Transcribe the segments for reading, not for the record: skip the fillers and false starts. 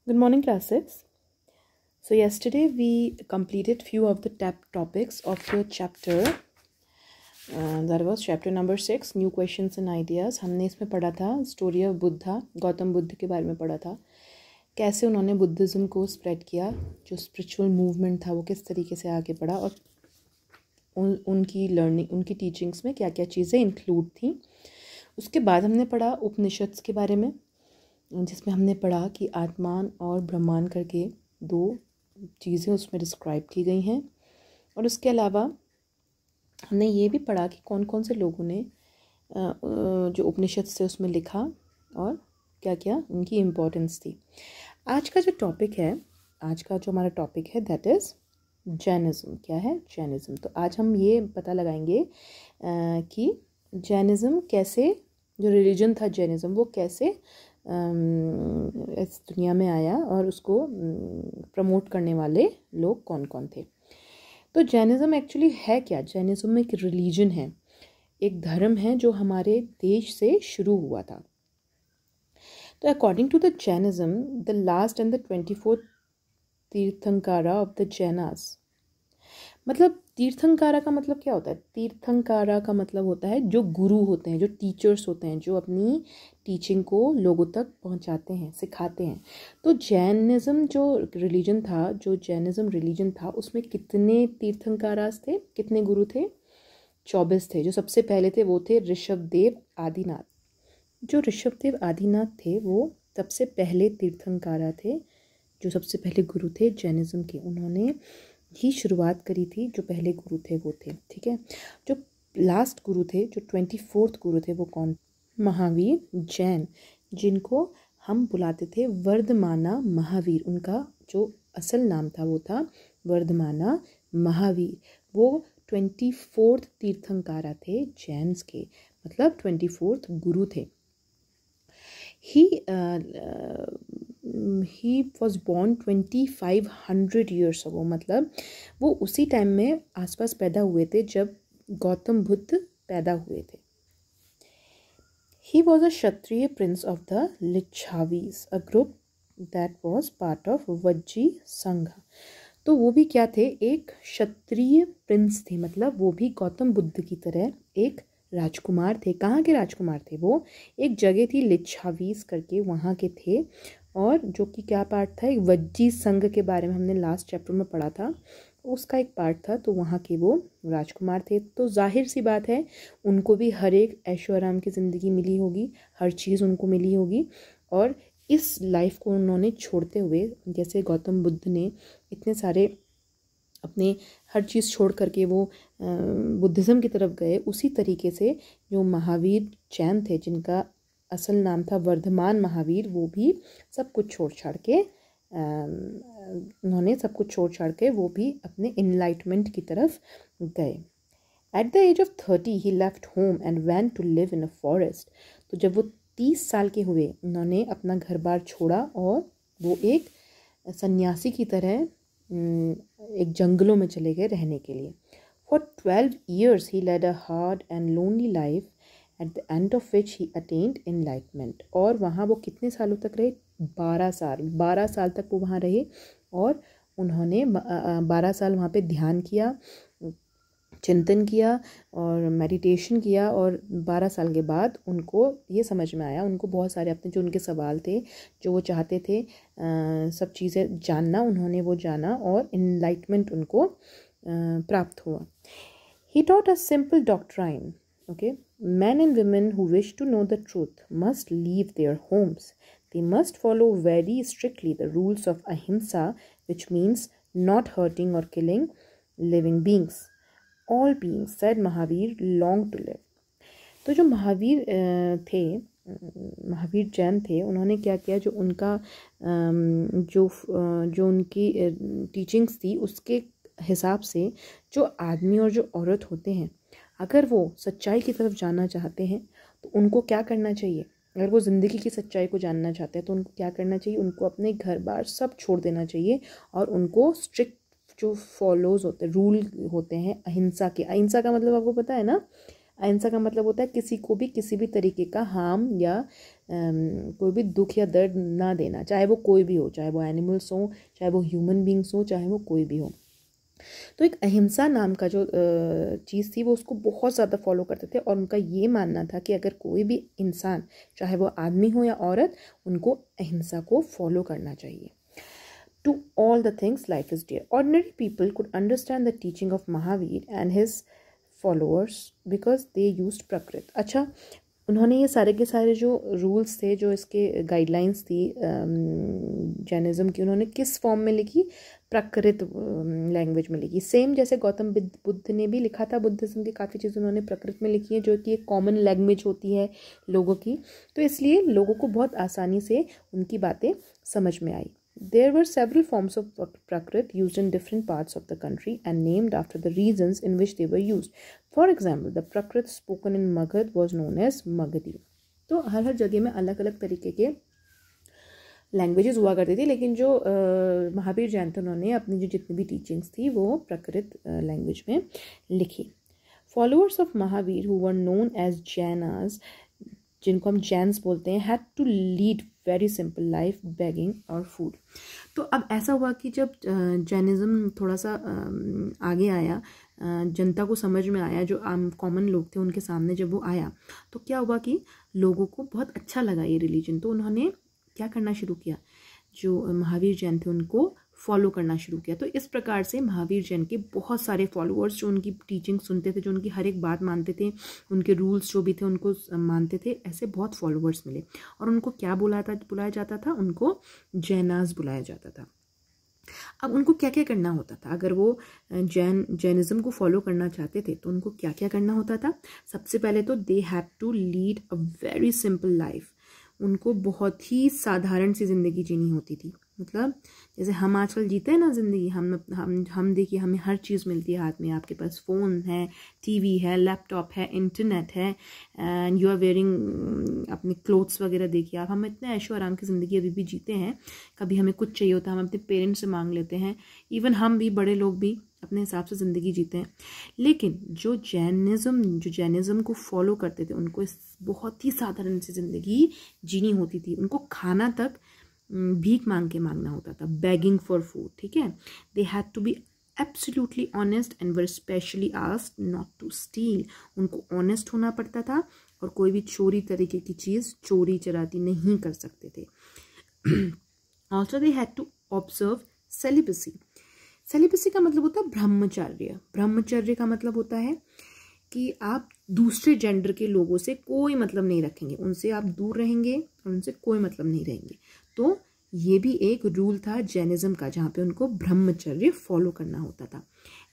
Good morning, class 6. So yesterday we completed few of the topics of your chapter. That was chapter number 6, New Questions and Ideas. हमने इसमें पढ़ा था story of Buddha, Gautam Buddha के बारे में पढ़ा था, कैसे उन्होंने बुद्धिज़्म को स्प्रेड किया, जो स्पिरिचुअल मूवमेंट था वो किस तरीके से आगे बढ़ा और उनकी लर्निंग, उनकी टीचिंग्स में क्या क्या चीज़ें इंक्लूड थी. उसके बाद हमने पढ़ा उपनिषद्स के बारे में, जिसमें हमने पढ़ा कि आत्मान और ब्रह्मांड करके दो चीज़ें उसमें डिस्क्राइब की गई हैं. और उसके अलावा हमने ये भी पढ़ा कि कौन कौन से लोगों ने जो उपनिषद से उसमें लिखा और क्या क्या उनकी इम्पोर्टेंस थी. आज का जो टॉपिक है, आज का जो हमारा टॉपिक है दैट इज़ जैनिज़्म. क्या है? जैनिज़्म. तो आज हम ये पता लगाएंगे कि जैनिज़्म कैसे, जो रिलीजन था जैनिज़्म, वो कैसे इस दुनिया में आया और उसको प्रमोट करने वाले लोग कौन कौन थे. तो जैनिज़्म एक्चुअली है क्या? जैनिज़्म एक रिलीजन है, एक धर्म है जो हमारे देश से शुरू हुआ था. तो according to the Jainism, the last and the 24th tirthankara of the Jainas. मतलब तीर्थंकारा का मतलब क्या होता है? तीर्थंकारा का मतलब होता है जो गुरु होते हैं, जो टीचर्स होते हैं, जो अपनी टीचिंग को लोगों तक पहुंचाते हैं, सिखाते हैं. तो जैनिज़्म जो रिलीजन था, जो जैनिज़्म रिलीजन था, उसमें कितने तीर्थंकारास थे, कितने गुरु थे? 24 थे. जो सबसे पहले थे वो थे ऋषभदेव आदिनाथ. जो ऋषभदेव आदिनाथ थे वो सबसे पहले तीर्थंकारा थे, जो सबसे पहले गुरु थे जैनिज़्म के. उन्होंने ही शुरुआत करी थी. जो पहले गुरु थे वो थे, ठीक है. जो लास्ट गुरु थे, जो 24th गुरु थे, वो कौन? महावीर जैन, जिनको हम बुलाते थे वर्धमाना महावीर. उनका जो असल नाम था वो था वर्धमाना महावीर. वो 24th तीर्थंकारा थे जैन्स के, मतलब 24th गुरु थे. he was born 2500 years ago. मतलब वो उसी टाइम में आसपास पैदा हुए थे जब गौतम बुद्ध पैदा हुए थे. He was a Kshatriya prince of the Licchavis, a group that was part of Vajji Sangha. तो वो भी क्या थे? एक क्षत्रिय प्रिंस थे. मतलब वो भी गौतम बुद्ध की तरह एक राजकुमार थे. कहाँ के राजकुमार थे? वो एक जगह थी लिच्छावीस करके, वहाँ के थे. और जो कि क्या पार्ट था? एक वज्जी संघ के बारे में हमने लास्ट चैप्टर में पढ़ा था, उसका एक पार्ट था. तो वहाँ के वो राजकुमार थे. तो जाहिर सी बात है उनको भी हर एक ऐशो आराम की ज़िंदगी मिली होगी, हर चीज़ उनको मिली होगी. और इस लाइफ को उन्होंने छोड़ते हुए, जैसे गौतम बुद्ध ने इतने सारे अपने हर चीज़ छोड़ करके वो बुद्धिज़्म की तरफ गए, उसी तरीके से जो महावीर जैन थे, जिनका असल नाम था वर्धमान महावीर, वो भी सब कुछ छोड़ छाड़ के उन्होंने सब कुछ छोड़ छाड़ के वो भी अपने इनलाइटमेंट की तरफ गए. At the age of 30 he left home and went to live in a forest. तो जब वो 30 साल के हुए, उन्होंने अपना घर बार छोड़ा और वो एक सन्यासी की तरह एक जंगलों में चले गए रहने के लिए. For 12 years he led a hard and lonely life, at the end of which he attend enlightenment. और वहाँ वो कितने सालों तक रहे? 12 साल तक वो वहाँ रहे. और उन्होंने 12 साल वहाँ पे ध्यान किया, चिंतन किया और मेडिटेशन किया. और 12 साल के बाद उनको ये समझ में आया, उनको बहुत सारे अपने जो उनके सवाल थे, जो वो चाहते थे सब चीज़ें जानना, उन्होंने वो जाना और इनलाइटमेंट उनको प्राप्त हुआ. He taught a simple doctrine. Okay, men and women who wish to know the truth must leave their homes. They must follow very strictly the rules of ahimsa, which means not hurting or killing living beings. All beings, said Mahavir, long to live. तो जो महावीर थे, महावीर जैन थे, उन्होंने क्या किया? जो उनका जो उनकी टीचिंग्स थी, उसके हिसाब से जो आदमी और जो औरत होते हैं, अगर वो सच्चाई की तरफ जाना चाहते हैं तो उनको क्या करना चाहिए? अगर वो ज़िंदगी की सच्चाई को जानना चाहते हैं तो उनको क्या करना चाहिए? उनको अपने घर बार सब छोड़ देना चाहिए और उनको स्ट्रिक्ट जो फॉलोज होते, रूल होते हैं अहिंसा के. अहिंसा का मतलब आपको पता है ना? अहिंसा का मतलब होता है किसी को भी किसी भी तरीके का हार्म या कोई भी दुख या दर्द ना देना, चाहे वो कोई भी हो, चाहे वो एनिमल्स हो, चाहे वो ह्यूमन बींग्स हो, चाहे वो कोई भी हो। तो एक अहिंसा नाम का जो चीज़ थी वो उसको बहुत ज़्यादा फॉलो करते थे, और उनका ये मानना था कि अगर कोई भी इंसान, चाहे वो आदमी हो या औरत, उनको अहिंसा को फॉलो करना चाहिए। To all the things life is dear. Ordinary people could understand the teaching of Mahavir and his followers because they used Prakrit. अच्छा, उन्होंने ये सारे के सारे जो रूल्स थे, जो इसके गाइडलाइंस थी जैनिज़्म की, उन्होंने किस फॉर्म में लिखी? प्राकृत लैंग्वेज में लिखी। सेम जैसे गौतम बुद्ध ने भी लिखा था, बुद्धिज़्म की काफ़ी चीज़ें उन्होंने प्राकृत में लिखी है, जो कि एक कॉमन लैंग्वेज होती है लोगों की, तो इसलिए लोगों को बहुत आसानी से उनकी बातें समझ में आई। There were several forms of Prakrit used in different parts of the country and named after the reasons in which they were used. For example, the Prakrit spoken in Magad was known as Magadhi. तो हर जगह में अलग अलग तरीके के languages हुआ करती थी, लेकिन जो महावीर जैन थे उन्होंने अपनी जो जितनी भी टीचिंग्स थी वो प्राकृत लैंग्वेज में लिखी। Followers of Mahavira who were known as Jainas, जिनको हम जैन्स बोलते हैं, had to lead very simple life, begging और फूड। तो अब ऐसा हुआ कि जब जैनिज़्म थोड़ा सा आगे आया, जनता को समझ में आया, जो आम कॉमन लोग थे उनके सामने जब वो आया, तो क्या हुआ कि लोगों को बहुत अच्छा लगा ये रिलीजन। तो उन्होंने क्या करना शुरू किया, जो महावीर जैन थे उनको फॉलो करना शुरू किया। तो इस प्रकार से महावीर जैन के बहुत सारे फॉलोअर्स, जो उनकी टीचिंग सुनते थे, जो उनकी हर एक बात मानते थे, उनके रूल्स जो भी थे उनको मानते थे, ऐसे बहुत फॉलोअर्स मिले। और उनको क्या बुलाया जाता था? उनको जैनास बुलाया जाता था। अब उनको क्या क्या करना होता था? अगर वो जैनिज़्म को फॉलो करना चाहते थे तो उनको क्या क्या करना होता था? सबसे पहले तो they had to lead a very simple life. उनको बहुत ही साधारण सी ज़िंदगी जीनी होती थी। मतलब जैसे हम आजकल जीते हैं ना ज़िंदगी, हम देखिए, हमें हर चीज़ मिलती है हाथ में, आपके पास फ़ोन है, टीवी है, लैपटॉप है, इंटरनेट है, एंड यू आर वेयरिंग अपने क्लोथ्स वगैरह। देखिए आप, हम इतने ऐशो आराम की ज़िंदगी अभी भी जीते हैं। कभी हमें कुछ चाहिए होता है हम अपने पेरेंट्स से मांग लेते हैं, इवन हम भी, बड़े लोग भी अपने हिसाब से ज़िंदगी जीते हैं। लेकिन जो जैनिज़्म को फॉलो करते थे, उनको इस बहुत ही साधारण सी ज़िंदगी जीनी होती थी। उनको खाना तक भीख मांग के मांगना होता था, बेगिंग फॉर फूड। ठीक है, they had to be absolutely honest and were specially asked not to steal. उनको ऑनेस्ट होना पड़ता था और कोई भी चोरी तरीके की चीज़ चोरी चराती नहीं कर सकते थे। Also they had to observe celibacy. Celibacy का मतलब होता है ब्रह्मचर्य। ब्रह्मचर्य का मतलब होता है कि आप दूसरे जेंडर के लोगों से कोई मतलब नहीं रखेंगे, उनसे आप दूर रहेंगे और उनसे कोई मतलब नहीं रहेंगे। तो ये भी एक रूल था जैनिज़्म का, जहाँ पे उनको ब्रह्मचर्य फॉलो करना होता था।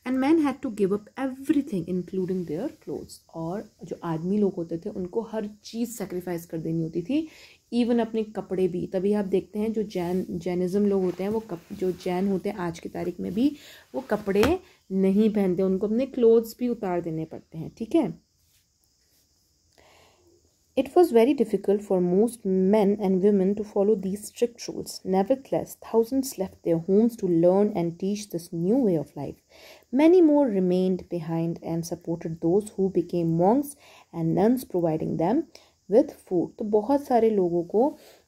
And man had to give up everything including their clothes. और जो आदमी लोग होते थे उनको हर चीज़ सेक्रीफाइस कर देनी होती थी, इवन अपने कपड़े भी। तभी आप देखते हैं जो जैनिज़्म लोग होते हैं, वो जो जैन होते हैं आज की तारीख में भी, वो कपड़े नहीं पहनते, उनको अपने क्लोथ्स भी उतार देने पड़ते हैं। ठीक है, It was very difficult for most men and women to follow these strict rules. Nevertheless, thousands left their homes to learn and teach this new way of life. Many more remained behind and supported those who became monks and nuns, providing them with food. तो बहुत सारे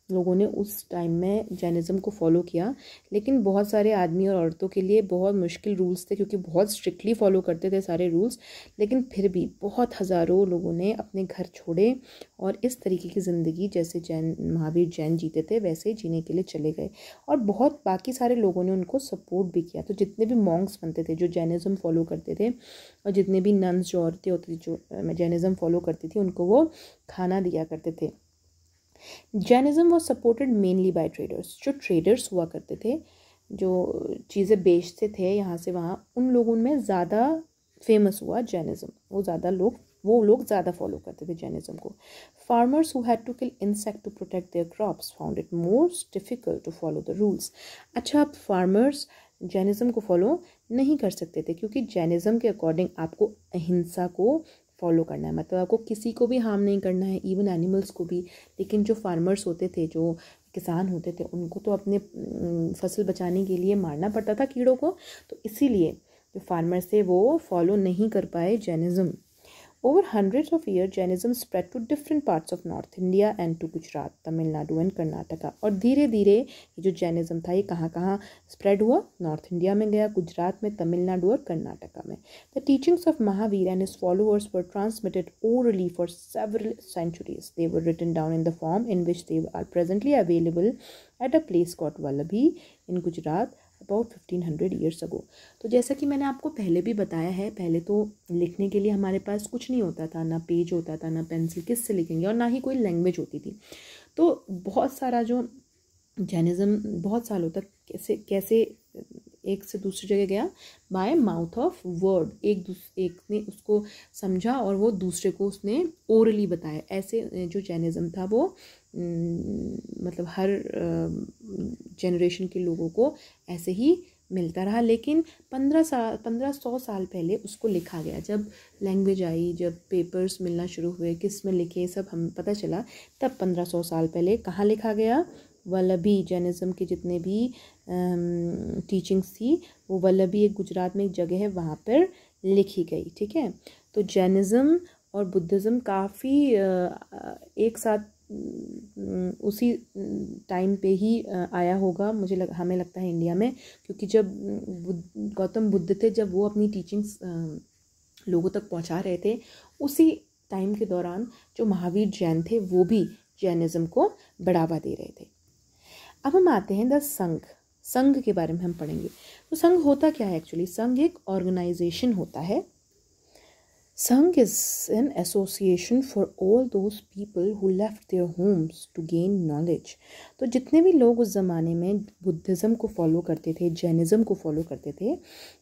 लोगों ने उस time में Jainism को follow किया, लेकिन बहुत सारे आदमी और औरतों के लिए बहुत मुश्किल रूल्स थे, क्योंकि बहुत स्ट्रिक्टली फॉलो करते थे सारे रूल्स। लेकिन फिर भी बहुत हज़ारों लोगों ने अपने घर छोड़े और इस तरीके की ज़िंदगी जैसे महावीर जैन जीते थे वैसे जीने के लिए चले गए। और बहुत बाकी सारे लोगों ने उनको सपोर्ट भी किया। तो जितने भी मॉन्क्स बनते थे जो जैनिज़्म फॉलो करते थे, और जितने भी नन्स जो औरतें होती थी जो जैनिज़्म फॉलो करती थी, उनको वो खाना दिया करते थे। Jainism was supported mainly by traders. जो ट्रेडर्स हुआ करते थे, जो चीज़ें बेचते थे यहाँ से वहाँ, उन लोगों में ज़्यादा फेमस हुआ जैनिज़्म। वो लोग ज़्यादा फॉलो करते थे जैनिज़्म को। Farmers who had to kill insect to protect their crops found it more difficult to follow the rules. अच्छा, अब फार्मर्स जैनिज़्म को फॉलो नहीं कर सकते थे, क्योंकि जैनिज़्म के अकॉर्डिंग आपको अहिंसा को फॉलो करना है, मतलब आपको किसी को भी हार्म नहीं करना है, इवन एनिमल्स को भी। लेकिन जो फार्मर्स होते थे, जो किसान होते थे, उनको तो अपने फसल बचाने के लिए मारना पड़ता था कीड़ों को, तो इसीलिए जो फार्मर्स थे वो फॉलो नहीं कर पाए Jainism. Over hundreds of years, Jainism spread to different parts of North India and to Gujarat, Tamil Nadu and Karnataka. और धीरे धीरे ये जो जैनिज़्म था ये कहाँ कहाँ स्प्रेड हुआ? नॉर्थ इंडिया में गया, गुजरात में, तमिलनाडु और कर्नाटका में. The teachings of Mahavir and his followers were transmitted orally for several centuries. They were written down in the form in which they are presently available at a place called Vallabhi in Gujarat about 1500 years ago. तो जैसा कि मैंने आपको पहले भी बताया है, पहले तो लिखने के लिए हमारे पास कुछ नहीं होता था, ना पेज होता था, ना पेंसिल, किससे लिखेंगे, और ना ही कोई लैंग्वेज होती थी. तो बहुत सारा जो जैनिज़्म बहुत सालों तक कैसे एक से दूसरी जगह गया? Bye mouth of word. एक ने उसको समझा और वो दूसरे को उसने ओरली बताया. ऐसे जो जैनिज़्म था वो मतलब हर जनरेशन के लोगों को ऐसे ही मिलता रहा. लेकिन 1500 साल पहले उसको लिखा गया. जब लैंग्वेज आई, जब पेपर्स मिलना शुरू हुए, किस में लिखे, सब हम पता चला, तब 1500 साल पहले कहाँ लिखा गया? वल्लभी. जैनिज़्म के जितने भी टीचिंग्स थी वो वल्लभी एक गुजरात में एक जगह है, वहाँ पर लिखी गई. ठीक है. तो जैनिज़्म और बुद्धिज़्म काफ़ी एक साथ उसी टाइम पे ही आया होगा हमें लगता है इंडिया में, क्योंकि जब गौतम बुद्ध थे, जब वो अपनी टीचिंग्स लोगों तक पहुंचा रहे थे, उसी टाइम के दौरान जो महावीर जैन थे वो भी जैनिज़्म को बढ़ावा दे रहे थे. अब हम आते हैं द संघ के बारे में हम पढ़ेंगे. तो संघ होता क्या है एक्चुअली? संघ एक ऑर्गेनाइजेशन होता है. संघ is an association for all those people who left their homes to gain knowledge. तो जितने भी लोग उस ज़माने में बुद्धिज़्म को फॉलो करते थे, जैनिज़्म को फॉलो करते थे,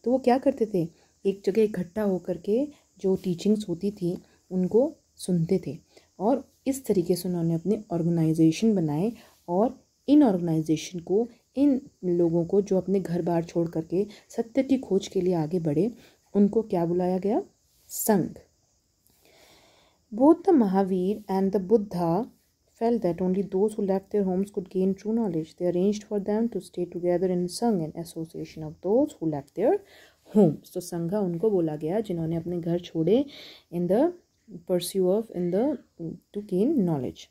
तो वो क्या करते थे? एक जगह इकट्ठा होकर के जो टीचिंग्स होती थी उनको सुनते थे, और इस तरीके से उन्होंने अपने ऑर्गेनाइजेशन बनाए. और इन ऑर्गेनाइजेशन को, इन लोगों को जो अपने घर बार छोड़ करके सत्य की खोज के लिए आगे बढ़े, उनको क्या बुलाया गया? संघ. Both the Mahavir and the Buddha felt that only those who left their homes could gain true knowledge. They arranged for them to stay together in Sangh, an association of those who left their homes. तो संघा उनको बोला गया जिन्होंने अपने घर छोड़े in the to gain knowledge.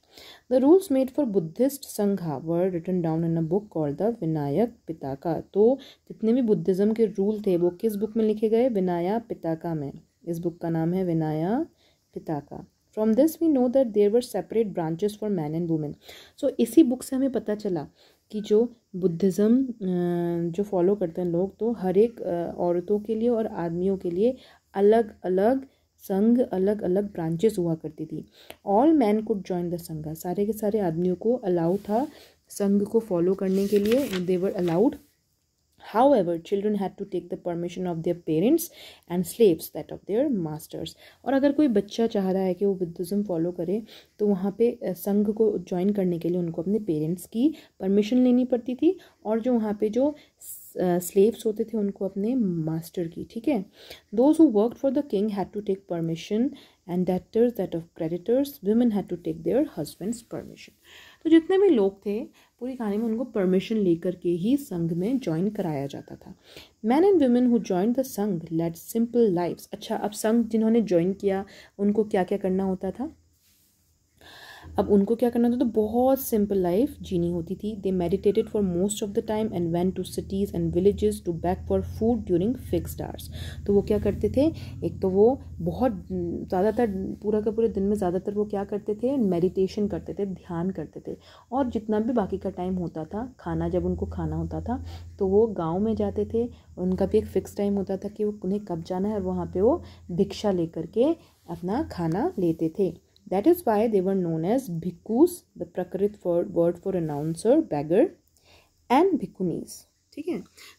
The rules made for Buddhist Sangha were written down in a book called the Vinaya Pitaka. तो जितने भी बुद्धिज़्म के रूल थे वो किस बुक में लिखे गए? विनाया पिताका में. इस बुक का नाम है Vinaya पिताका. From this we know that there were separate branches for men and women. So इसी बुक से हमें पता चला कि जो बुद्धिज़्म जो फॉलो करते हैं लोग, तो हर एक औरतों के लिए और आदमियों के लिए अलग अलग संघ, अलग अलग ब्रांचेस हुआ करती थी. All man could join the संघ. सारे के सारे आदमियों को अलाउ था संघ को फॉलो करने के लिए. They were allowed. However, children had to take the permission of their parents and slaves that of their masters. और अगर कोई बच्चा चाह रहा है कि वो बुद्धिज़्म फॉलो करे, तो वहाँ पे संघ को ज्वाइन करने के लिए उनको अपने पेरेंट्स की परमिशन लेनी पड़ती थी, और जो वहाँ पे जो स्लेव्स होते थे उनको अपने मास्टर की. ठीक है. Those who worked for the king had to take permission, and debtors that of creditors, women had to take their husband's permission. तो जितने भी लोग थे पूरी कहानी में उनको परमिशन लेकर के ही संघ में ज्वाइन कराया जाता था. Man and women who join the संघ लेड सिंपल लाइफ्स. अच्छा, अब संघ जिन्होंने ज्वाइन किया उनको क्या क्या करना होता था? अब उनको क्या करना था? तो बहुत सिंपल लाइफ जीनी होती थी. They meditated for most of the time and went to cities and villages to beg for food during fixed hours. तो वो क्या करते थे? एक तो वो बहुत ज़्यादातर पूरा का पूरे दिन में ज़्यादातर वो क्या करते थे? मेडिटेशन करते थे, ध्यान करते थे. और जितना भी बाकी का टाइम होता था, खाना जब उनको खाना होता था तो वो गाँव में जाते थे. उनका भी एक फ़िक्स टाइम होता था कि वो उन्हें कब जाना है, और वहाँ पर वो भिक्षा लेकर के अपना खाना लेते थे. That is why they were known as bhikkhus, the prakrit word for announcer, beggar, and bhikkhunis. ठीक है.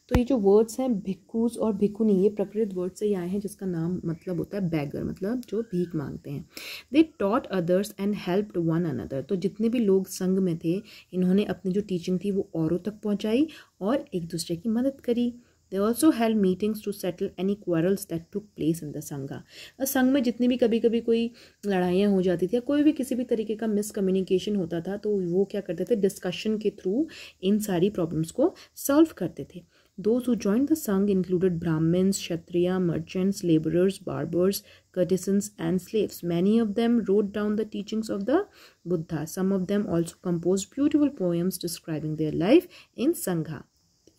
तो ये जो वर्ड्स हैं भिक्खूस और भिक्खुनी, ये प्रकृत वर्ड से ही आए हैं जिसका नाम मतलब होता है बैगर, मतलब जो भीख मांगते हैं. They taught others and helped one another. तो जितने भी लोग संघ में थे इन्होंने अपनी जो टीचिंग थी वो औरों तक पहुंचाई और एक दूसरे की मदद करी. They also held meetings to settle any quarrels that took place in the संघा. संघ में जितनी भी कभी कभी कोई लड़ाइयाँ हो जाती थी या कोई भी किसी भी तरीके का मिसकम्युनिकेशन होता था, तो वो क्या करते थे? डिस्कशन के थ्रू इन सारी प्रॉब्लम्स को सॉल्व करते थे. Those who joined the Sangh included Brahmins, Kshatriya, merchants, laborers, barbers, courtesans, and slaves. Many of them wrote down the teachings of the Buddha. Some of them also composed beautiful poems describing their life in Sangha.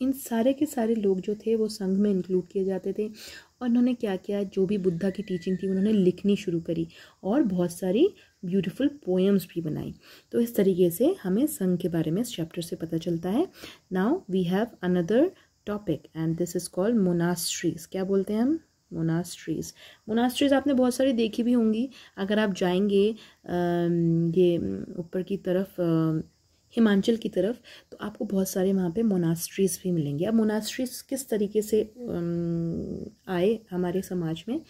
इन सारे के सारे लोग जो थे वो संघ में include किए जाते थे और उन्होंने क्या किया, जो भी बुद्धा की टीचिंग थी उन्होंने लिखनी शुरू करी और बहुत सारी ब्यूटीफुल पोएम्स भी बनाई। तो इस तरीके से हमें संघ के बारे में इस चैप्टर से पता चलता है। Now we have another topic and this is called monasteries. क्या बोलते हैं हम? मोनास्ट्रीज। मोनास्ट्रीज आपने बहुत सारी देखी भी होंगी। अगर आप जाएंगे ये ऊपर की तरफ हिमाचल की तरफ तो आपको बहुत सारे वहाँ पे मोनास्ट्रीज भी मिलेंगे। अब मोनास्ट्रीज किस तरीके से आए हमारे समाज में,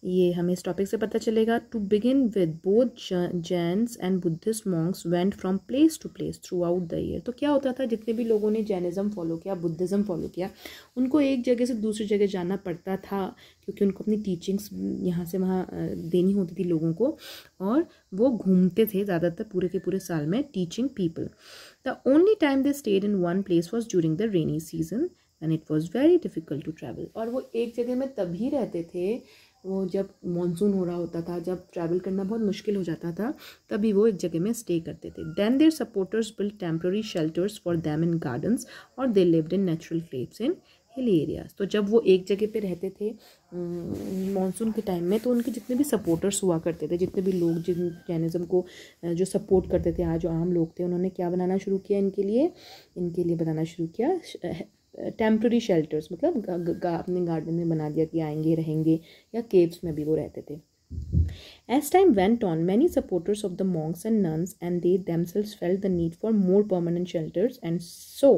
ये हमें इस टॉपिक से पता चलेगा। To begin with both Jains and Buddhist monks went from place to place throughout the year. तो क्या होता था, जितने भी लोगों ने जैनिज़्म फॉलो किया, बुद्धिज़्म फॉलो किया, उनको एक जगह से दूसरी जगह जाना पड़ता था क्योंकि उनको अपनी टीचिंग्स यहाँ से वहाँ देनी होती थी लोगों को, और वो घूमते थे ज़्यादातर पूरे के पूरे साल में teaching people. The only time they stayed in one place was during the rainy season and it was very difficult to travel. और वो एक जगह में तभी रहते थे वो जब मॉनसून हो रहा होता था, जब ट्रैवल करना बहुत मुश्किल हो जाता था, तभी वो एक जगह में स्टे करते थे। Then their supporters built temporary shelters for them in gardens और they lived in natural क्लेव्स in hilly areas. तो जब वो एक जगह पे रहते थे मॉनसून के टाइम में, तो उनके जितने भी सपोर्टर्स हुआ करते थे, जितने भी लोग जिन जैनिज़्म को जो सपोर्ट करते थे, आज जो आम लोग थे, उन्होंने क्या बनाना शुरू किया इनके लिए बनाना शुरू किया टेम्प्रेरी शेल्टर्स, मतलब अपने गार्डन में बना दिया कि आएंगे रहेंगे, या केव्स में भी वो रहते थे। As time went on, many supporters of the monks and nuns and they themselves felt the need for more permanent shelters and so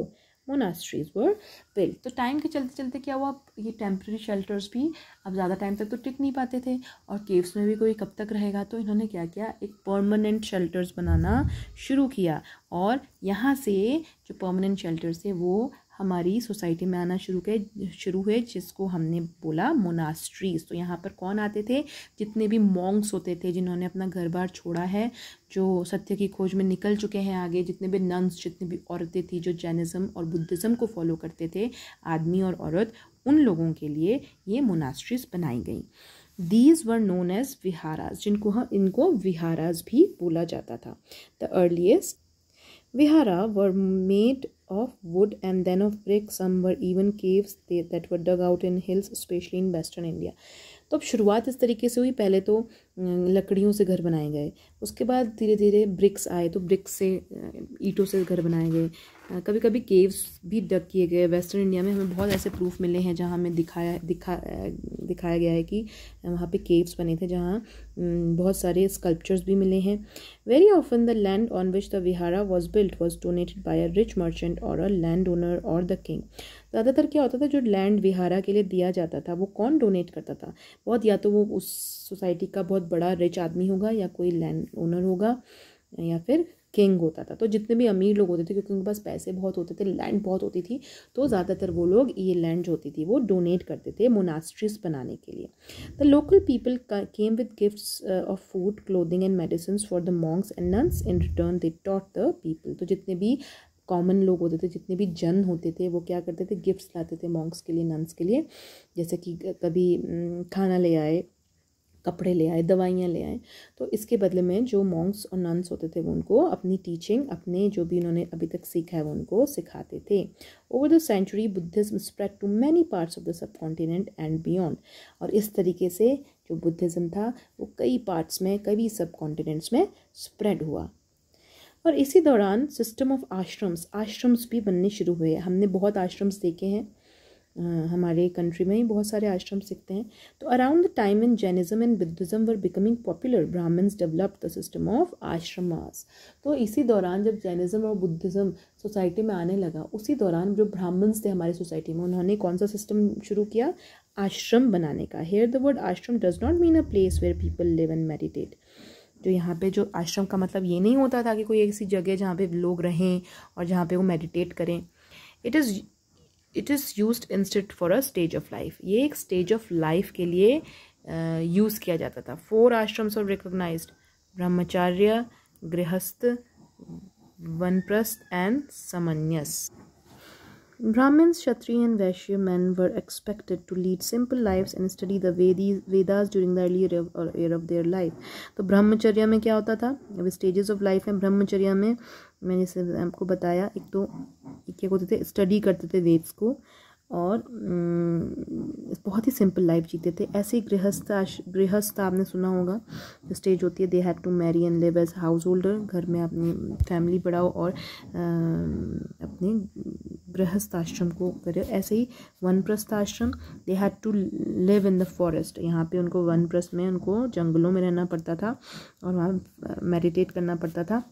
monasteries were built। तो टाइम के चलते चलते क्या हुआ, ये टेम्प्रेरी शेल्टर्स भी अब ज़्यादा टाइम तक तो टिक नहीं पाते थे और केव्स में भी कोई कब तक रहेगा, तो इन्होंने क्या किया, एक परमानेंट शेल्टर्स बनाना शुरू किया। और यहाँ से जो परमानेंट शेल्टर्स थे वो हमारी सोसाइटी में आना शुरू हुए, जिसको हमने बोला मोनास्ट्रीज। तो यहाँ पर कौन आते थे, जितने भी मॉन्क्स होते थे जिन्होंने अपना घर बार छोड़ा है, जो सत्य की खोज में निकल चुके हैं आगे, जितने भी नन्स, जितनी भी औरतें थी जो जैनिज़्म और बुद्धिज़्म को फॉलो करते थे, आदमी और औरत, उन लोगों के लिए ये मोनास्ट्रीज बनाई गई। These were known as viharas, इनको विहाराज भी बोला जाता था। The earliest vihara were made of wood and then of brick. Some were even caves that were dug out in hills, especially in western India। तो अब शुरुआत इस तरीके से हुई, पहले तो लकड़ियों से घर बनाए गए, उसके बाद धीरे धीरे ब्रिक्स आए, तो ब्रिक्स से ईंटों से घर बनाए गए, कभी कभी केव्स भी डग किए गए। वेस्टर्न इंडिया में हमें बहुत ऐसे प्रूफ मिले हैं जहाँ हमें दिखाया गया है कि वहाँ पे केव्स बने थे, जहाँ बहुत सारे स्कल्पचर्स भी मिले हैं। Very often the land on which the vihara was built was donated by a rich merchant और अ लैंड ओनर और द किंग। ज़्यादातर क्या होता था, जो लैंड विहारा के लिए दिया जाता था वो कौन डोनेट करता था, बहुत या तो वो उस सोसाइटी का बहुत बड़ा रिच आदमी होगा, या कोई लैंड ओनर होगा, या फिर किंग होता था। तो जितने भी अमीर लोग होते थे, क्योंकि उनके पास पैसे बहुत होते थे, लैंड बहुत होती थी, तो ज़्यादातर वो लोग ये लैंड जो होती थी वो डोनेट करते थे मोनास्ट्रीज बनाने के लिए। The local people came with gifts of food, clothing and medicine for the Monks and nuns. In return they taught the people. तो जितने भी कॉमन लोग होते थे, जितने भी जन होते थे, वो क्या करते थे, गिफ्ट्स लाते थे मॉन्क्स के लिए, नन्स के लिए, जैसे कि कभी खाना ले आए, कपड़े ले आए, दवाइयाँ ले आए। तो इसके बदले में जो मॉन्क्स और नन्स होते थे वो उनको अपनी टीचिंग, अपने जो भी उन्होंने अभी तक सीखा है वो उनको सिखाते थे। Over the century Buddhism spread to many parts of the subcontinent and beyond. और इस तरीके से जो बुद्धिज्म था वो कई पार्ट्स में, कई सब कॉन्टिनेंट्स में स्प्रेड हुआ। और इसी दौरान सिस्टम ऑफ आश्रम्स भी बनने शुरू हुए। हमने बहुत आश्रम्स देखे हैं, हमारे कंट्री में ही बहुत सारे आश्रम दिखते हैं। तो around the time in Jainism and Buddhism were becoming popular, Brahmans developed the system of ashramas. तो इसी दौरान जब जैनिज्म और बुद्धिज्म सोसाइटी में आने लगा, उसी दौरान जो ब्राह्मण्स थे हमारी सोसाइटी में, उन्होंने कौन सा सिस्टम शुरू किया, आश्रम बनाने का। Here the word ashram does not mean a place where people live and meditate. जो यहाँ पे जो आश्रम का मतलब ये नहीं होता था कि कोई ऐसी जगह जहाँ पे लोग रहें और जहाँ पे वो मेडिटेट करें। It is used instead for a stage of life. ये एक स्टेज ऑफ लाइफ के लिए यूज़ किया जाता था। 4 आश्रम्स आर रिकॉग्नाइज्ड, ब्रह्मचार्य, गृहस्थ, वनप्रस्थ and समन्यास। Brahmins, Kshatriya and Vaishya men were expected to lead simple lives and study the Vedas during the early year of their life. तो ब्रह्मचर्या में क्या होता था, अब स्टेजेस ऑफ लाइफ हैं ब्रह्मचर्या में, मैंने जैसे आपको बताया, एक तो क्या होते थे, स्टडी करते थे वेद्स को, और बहुत ही सिंपल लाइफ जीते थे। ऐसे ही गृहस्थ आपने सुना होगा, स्टेज होती है they had to marry and live as householder, घर में अपनी फैमिली बढ़ाओ और अपने गृहस्थ आश्रम को करे। ऐसे ही vanaprastha ashram, they had to live in the forest, यहाँ पे उनको वनप्रस्थ में उनको जंगलों में रहना पड़ता था और वहाँ मेडिटेट करना पड़ता था।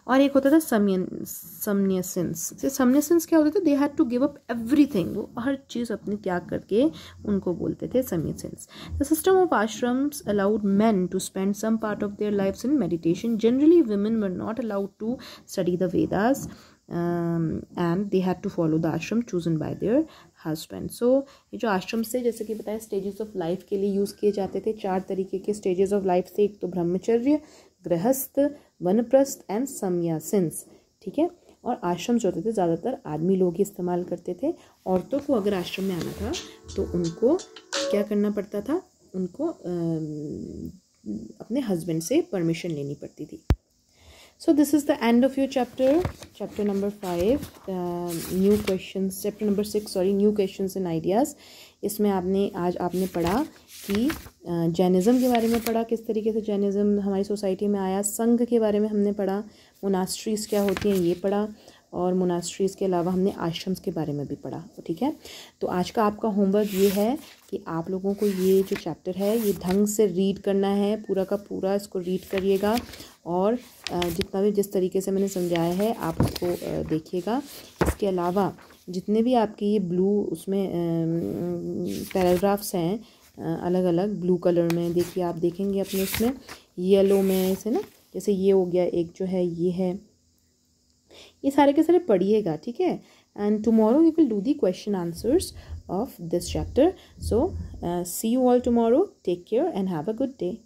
और एक होता था समन्यसेंस। समन्यसेंस क्या होता था, they had to give up everything, वो हर चीज़ अपनी त्याग करके उनको बोलते थे समन्यसेंस। The system of ashrams allowed men to spend some part of their lives in meditation. Generally women were not allowed to study the Vedas and they had to follow the ashram chosen by their husband. So ये जो आश्रम से जैसे कि बताया stages of life के लिए use किए जाते थे, 4 तरीके के स्टेजेस ऑफ लाइफ थे, एक तो ब्रह्मचर्य, गृहस्थ, वनप्रस्थ एंड समन्यासिंस, ठीक है। और आश्रम जो होते थे ज़्यादातर आदमी लोग ही इस्तेमाल करते थे। औरतों को अगर आश्रम में आना था तो उनको क्या करना पड़ता था, उनको अपने हस्बैंड से परमिशन लेनी पड़ती थी। So this is the end of your chapter number 5, new questions, chapter number 6 sorry, new questions and ideas। इसमें आज आपने पढ़ा कि जैनिज़्म के बारे में पढ़ा, किस तरीके से जैनिज़्म हमारी सोसाइटी में आया, संघ के बारे में हमने पढ़ा, मोनास्ट्रीज़ क्या होती हैं ये पढ़ा, और मोनास्ट्रीज़ के अलावा हमने आश्रम्स के बारे में भी पढ़ा, ठीक है। तो आज का आपका होमवर्क ये है कि आप लोगों को ये जो चैप्टर है ये ढंग से रीड करना है, पूरा का पूरा इसको रीड करिएगा, और जितना भी जिस तरीके से मैंने समझाया है आप उसको देखिएगा। इसके अलावा जितने भी आपके ये ब्लू उसमें पैराग्राफ्स हैं अलग अलग ब्लू कलर में, देखिए आप देखेंगे अपने इसमें येलो में ऐसे ना, जैसे ये हो गया एक जो है ये है, ये सारे के सारे पढ़िएगा, ठीक है। And tomorrow we will do the question answers of this chapter. So see you all tomorrow, take care and have a good day.